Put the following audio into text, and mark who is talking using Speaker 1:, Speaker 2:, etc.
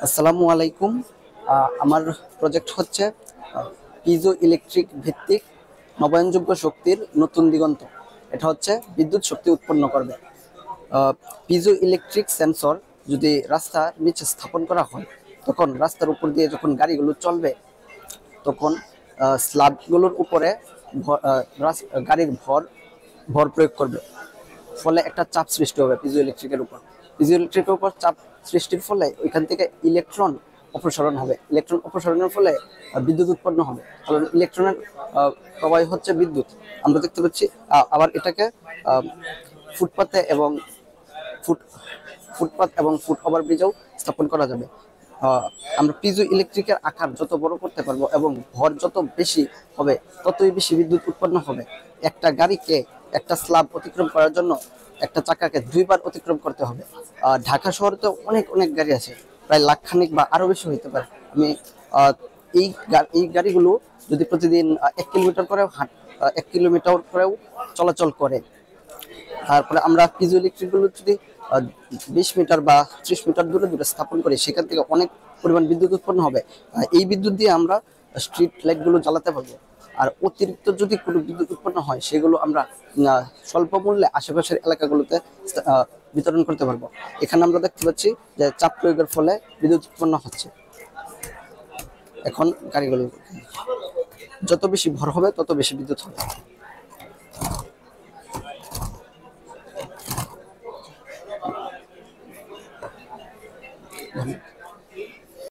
Speaker 1: আসসালামু আলাইকুম। আমার প্রজেক্ট হচ্ছে পিজো ইলেকট্রিক ভিত্তিক নবায়নযোগ্য শক্তির নতুন দিগন্ত। এটা হচ্ছে বিদ্যুৎ শক্তি উৎপন্ন করবে। পিজো ইলেকট্রিক সেন্সর যদি রাস্তার নিচে স্থাপন করা হয়, তখন রাস্তার উপর দিয়ে যখন গাড়িগুলো চলবে, তখন স্ল্যাবগুলোর উপরে গাড়ির ভর প্রয়োগ করবে। ফলে একটা চাপ সৃষ্টি হবে পিজো ইলেকট্রিকের উপর। পিজো ইলেকট্রিকের উপর চাপ সৃষ্টির ফলে ওইখান থেকে ইলেকট্রন অপসারণ হবে। ইলেকট্রন অপসারণের ফলে বিদ্যুৎ উৎপন্ন হবে, কারণ ইলেকট্রনের প্রবাহ হচ্ছে বিদ্যুৎ। আমরা দেখতে পাচ্ছি। আবার এটাকে ফুটপাতে এবং ফুট ফুটপাত এবং ফুট ওভার ব্রিজেও স্থাপন করা যাবে। আহ, আমরা পিজো ইলেকট্রিকের আকার যত বড় করতে পারবো এবং ভর যত বেশি হবে, ততই বেশি বিদ্যুৎ উৎপন্ন হবে। একটা গাড়িকে একটা স্ল্যাব অতিক্রম করার জন্য একটা চাকাকে দুইবার অতিক্রম করতে হবে। ঢাকা শহরে তো অনেক অনেক গাড়ি আছে, প্রায় লাখখানিক বা আরো বেশি হইতে পারে। আমি আহ, এই গাড়িগুলো যদি প্রতিদিন 1 কিলোমিটার করেও 1 কিলোমিটার করেও চলাচল করে, তারপরে আমরা পিজো ইলেকট্রিক গুলো যদি 20 মিটার বা 30 মিটার দূরে দূরে স্থাপন করি, সেখান থেকে অনেক পরিমাণ বিদ্যুৎ উৎপন্ন হবে। এই বিদ্যুৎ দিয়ে আমরা স্ট্রিট লাইট গুলো জ্বালাতে পারবো। আর অতিরিক্ত যদি কোনো বিদ্যুৎ উৎপন্ন হয়, সেগুলো আমরা স্বল্প মূল্যে আশেপাশের এলাকাগুলোতে বিতরণ করতে পারবো। এখানে আমরা দেখতে পাচ্ছি যে চাপ প্রয়োগের ফলে বিদ্যুৎ উৎপন্ন হচ্ছে। এখন গাড়িগুলো যত বেশি ভর হবে, তত বেশি বিদ্যুৎ হবে। ধন্যবাদ।